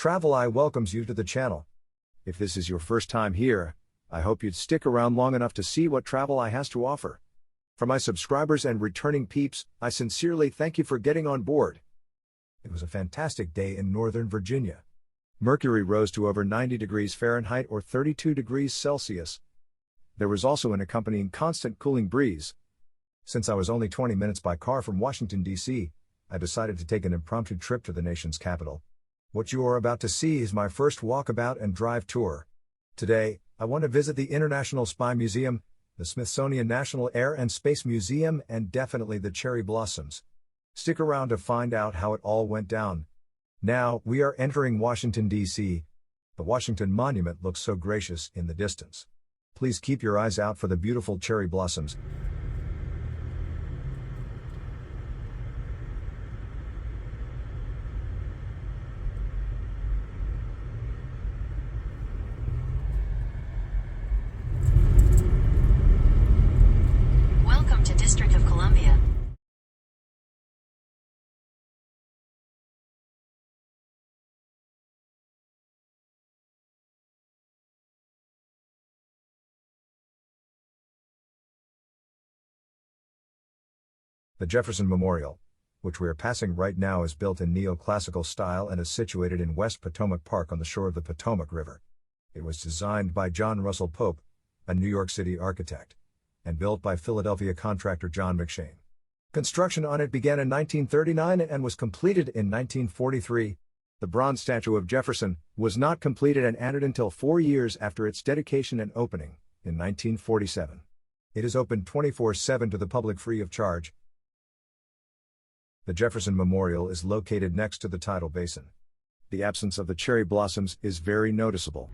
Travel Eye welcomes you to the channel. If this is your first time here, I hope you'd stick around long enough to see what Travel Eye has to offer. For my subscribers and returning peeps, I sincerely thank you for getting on board. It was a fantastic day in Northern Virginia. Mercury rose to over 90 degrees Fahrenheit or 32 degrees Celsius. There was also an accompanying constant cooling breeze. Since I was only 20 minutes by car from Washington, D.C., I decided to take an impromptu trip to the nation's capital. What you are about to see is my first walkabout and drive tour. Today, I want to visit the International Spy Museum, the Smithsonian National Air and Space Museum, and definitely the cherry blossoms. Stick around to find out how it all went down. Now, we are entering Washington, D.C. The Washington Monument looks so gracious in the distance. Please keep your eyes out for the beautiful cherry blossoms. Welcome to District of Columbia. The Jefferson Memorial, which we are passing right now, is built in neoclassical style and is situated in West Potomac Park on the shore of the Potomac River. It was designed by John Russell Pope, a New York City architect, and built by Philadelphia contractor John McShane. Construction on it began in 1939 and was completed in 1943. The bronze statue of Jefferson was not completed and added until 4 years after its dedication and opening, in 1947. It is open 24/7 to the public free of charge. The Jefferson Memorial is located next to the tidal basin. The absence of the cherry blossoms is very noticeable.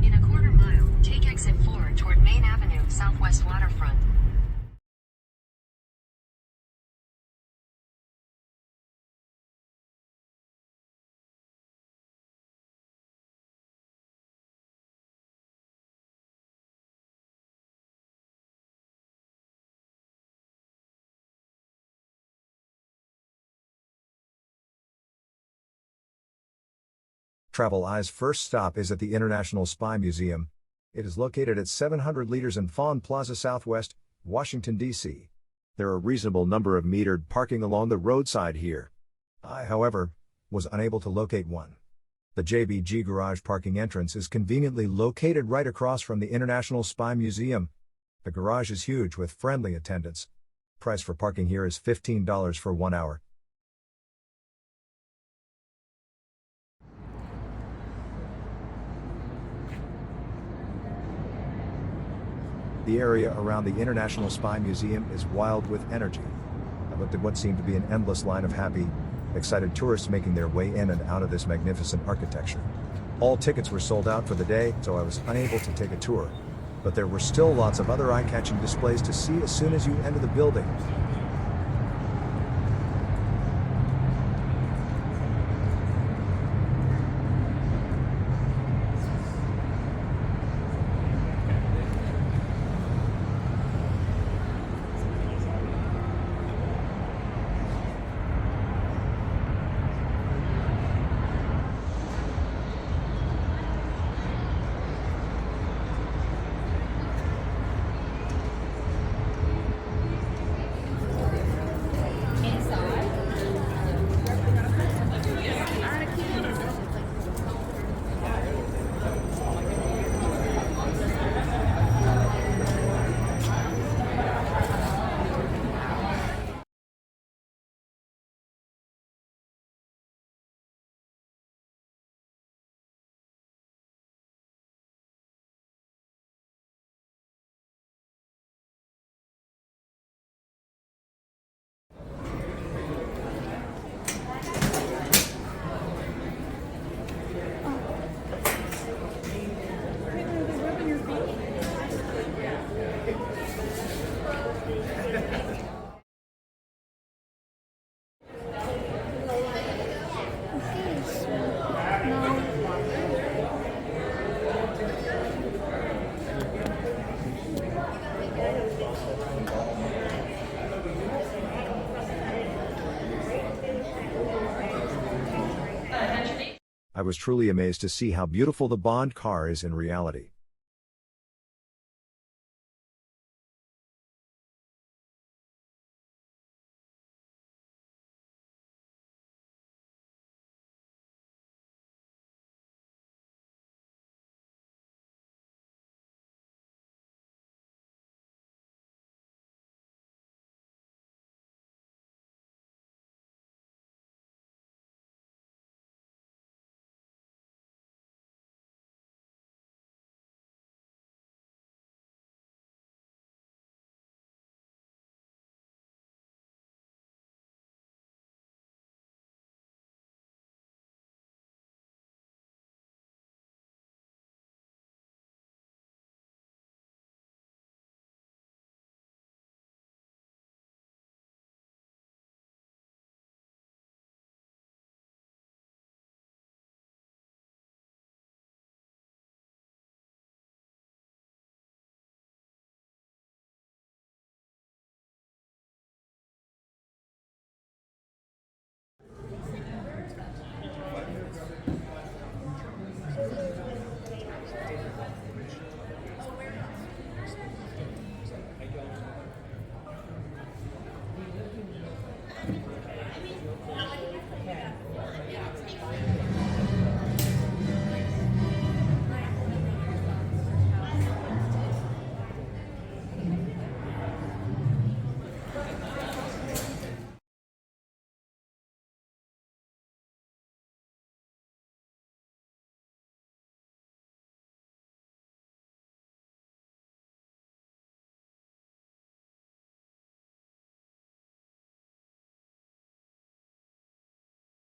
In a quarter mile, take exit 4 toward Main Avenue, Southwest Waterfront. Travel Eye's first stop is at the International Spy Museum. It is located at 700 Leaders and Fawn Plaza Southwest, Washington, D.C. There are a reasonable number of metered parking along the roadside here. I, however, was unable to locate one. The JBG garage parking entrance is conveniently located right across from the International Spy Museum. The garage is huge with friendly attendants. Price for parking here is $15 for 1 hour. The area around the International Spy Museum is wild with energy. I looked at what seemed to be an endless line of happy, excited tourists making their way in and out of this magnificent architecture. All tickets were sold out for the day, so I was unable to take a tour. But there were still lots of other eye-catching displays to see as soon as you enter the building. was truly amazed to see how beautiful the Bond car is in reality.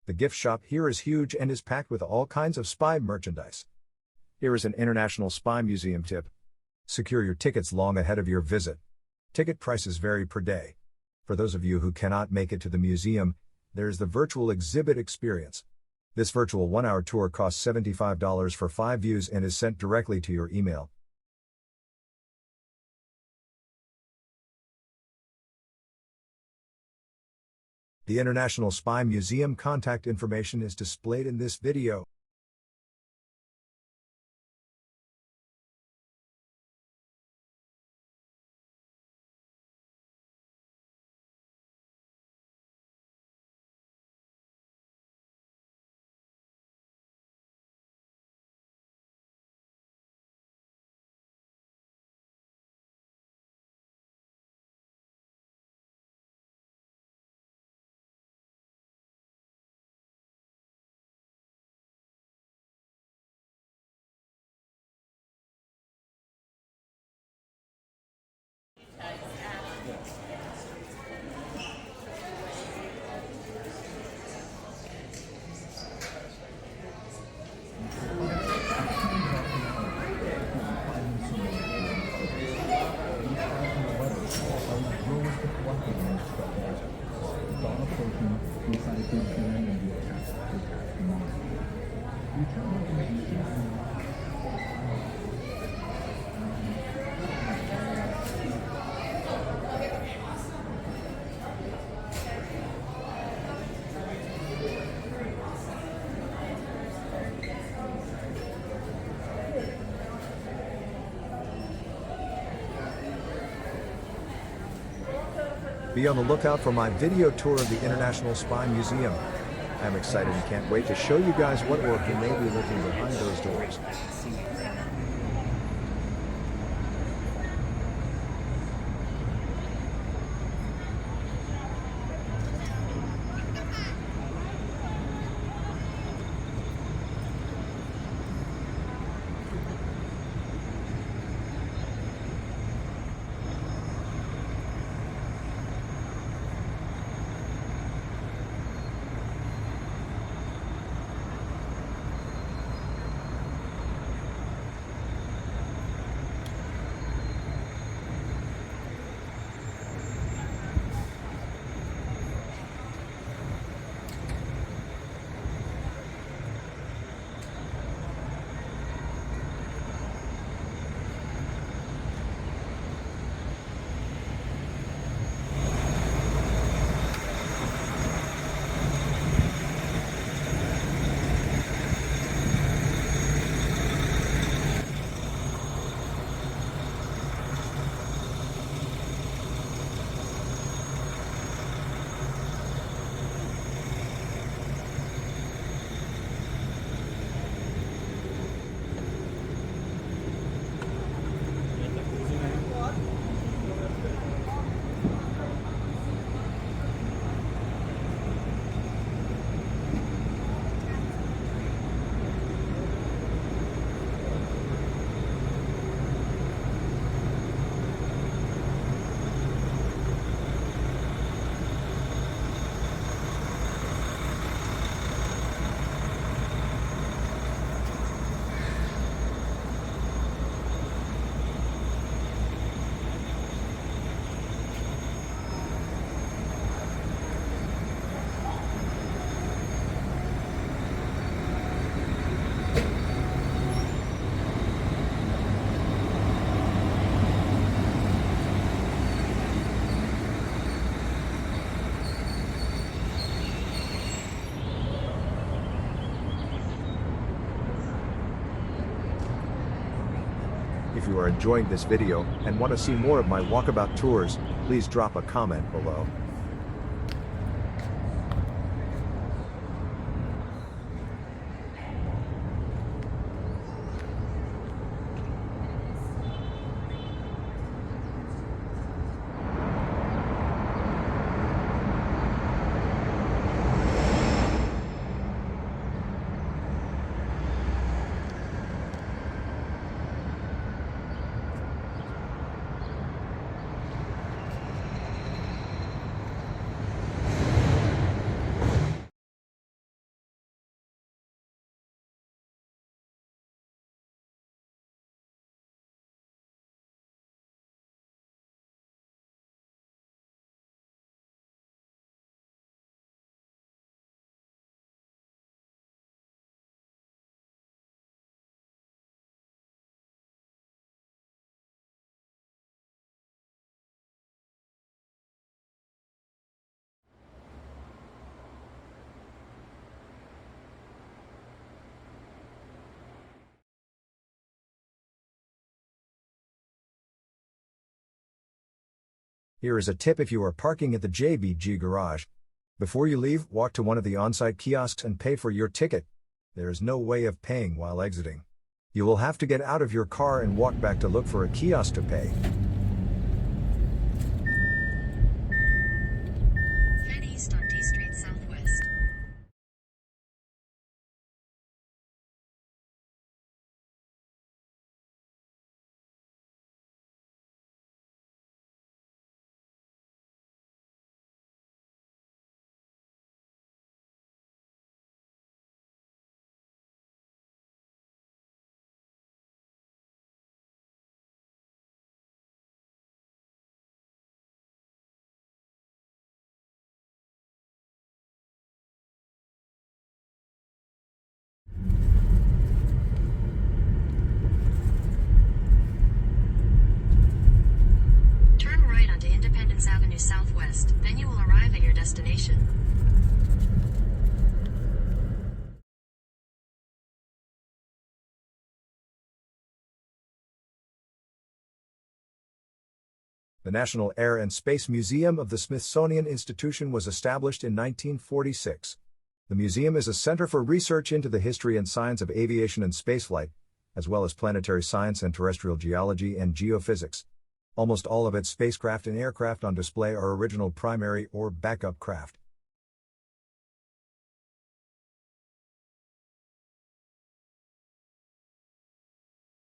The gift shop here is huge and is packed with all kinds of spy merchandise. Here is an International Spy Museum tip. Secure your tickets long ahead of your visit. Ticket prices vary per day. For those of you who cannot make it to the museum, there is the virtual exhibit experience. This virtual 1-hour tour costs $75 for 5 views and is sent directly to your email. The International Spy Museum contact information is displayed in this video. Be on the lookout for my video tour of the International Spy Museum. I'm excited and can't wait to show you guys what work you may be looking behind those doors. If you are enjoying this video and want to see more of my walkabout tours, please drop a comment below. Here is a tip if you are parking at the JBG garage. Before you leave, walk to one of the on-site kiosks and pay for your ticket. There is no way of paying while exiting. You will have to get out of your car and walk back to look for a kiosk to pay. Head east on D Street Southwest. Turn right onto Independence Avenue Southwest, then you will arrive at your destination. The National Air and Space Museum of the Smithsonian Institution was established in 1946. The museum is a center for research into the history and science of aviation and spaceflight, as well as planetary science and terrestrial geology and geophysics. Almost all of its spacecraft and aircraft on display are original primary or backup craft.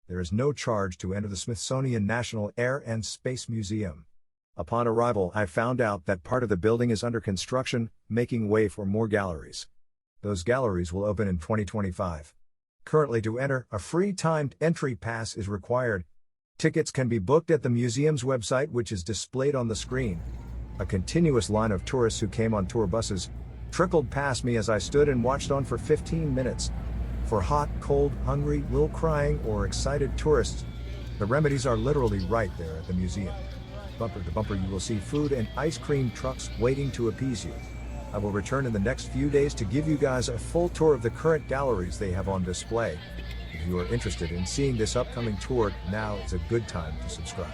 There is no charge to enter the Smithsonian National Air and Space Museum. Upon arrival, I found out that part of the building is under construction, making way for more galleries. Those galleries will open in 2025. Currently, to enter, a free timed entry pass is required. Tickets can be booked at the museum's website, which is displayed on the screen. A continuous line of tourists who came on tour buses trickled past me as I stood and watched on for 15 minutes. For hot, cold, hungry, little crying, or excited tourists, the remedies are literally right there at the museum. Bumper to bumper, you will see food and ice cream trucks waiting to appease you. I will return in the next few days to give you guys a full tour of the current galleries they have on display. If you are interested in seeing this upcoming tour, now is a good time to subscribe.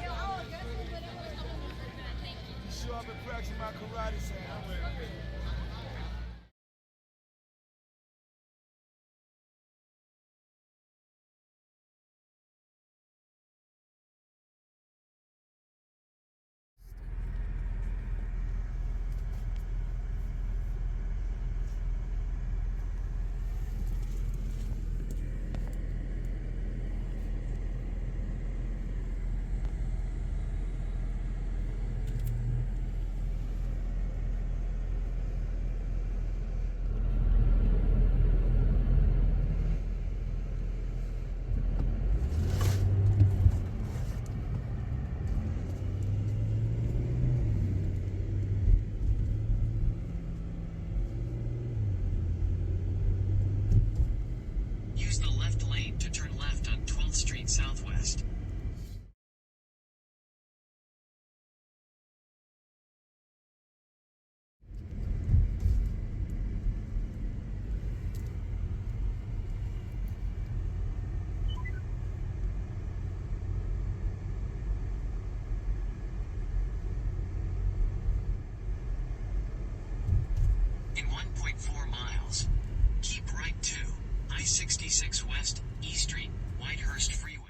I-66 West, E Street, Whitehurst Freeway.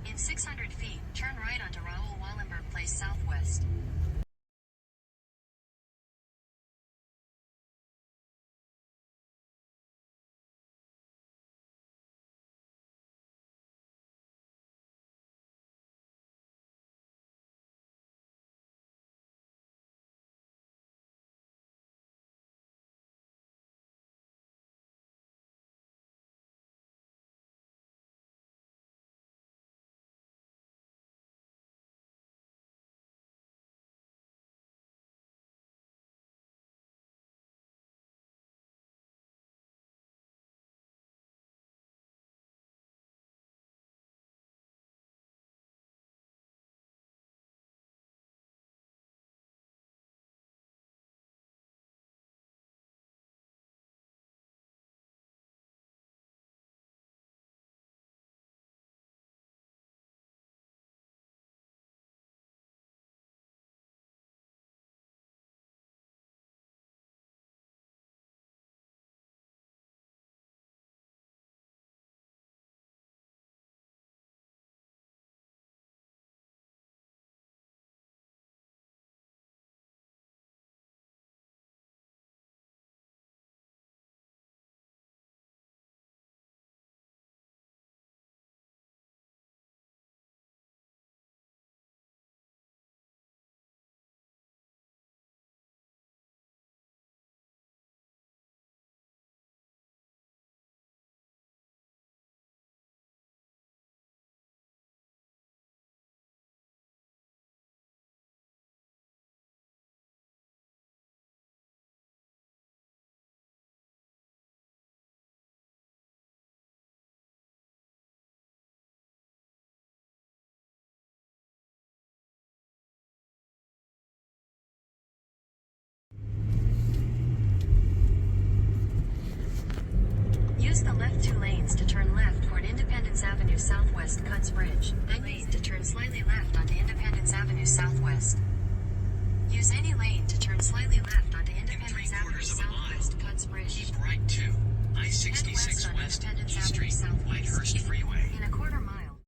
In 600 feet, turn right onto Raoul Wallenberg Place Southwest. Use the left 2 lanes to turn left toward Independence Avenue Southwest Cuts Bridge, then lane to turn slightly left onto Independence Avenue Southwest. Use any lane to turn slightly left onto Independence Avenue Southwest Cuts Bridge. Keep right to I-66 West, E Street, Whitehurst Freeway. In a quarter mile.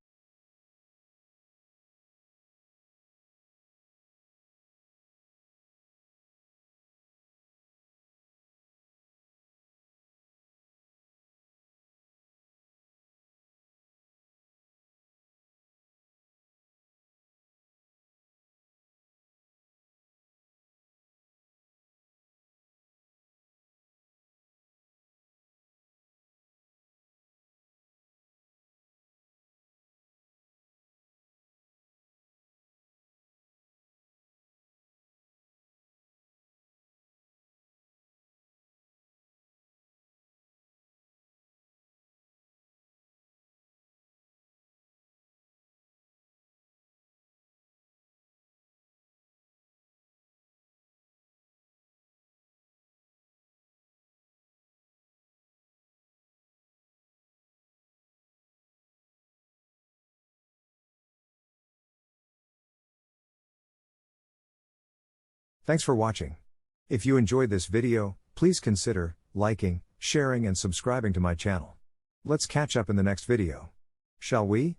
Thanks for watching. If you enjoyed this video, please consider liking, sharing and subscribing to my channel. Let's catch up in the next video. Shall we?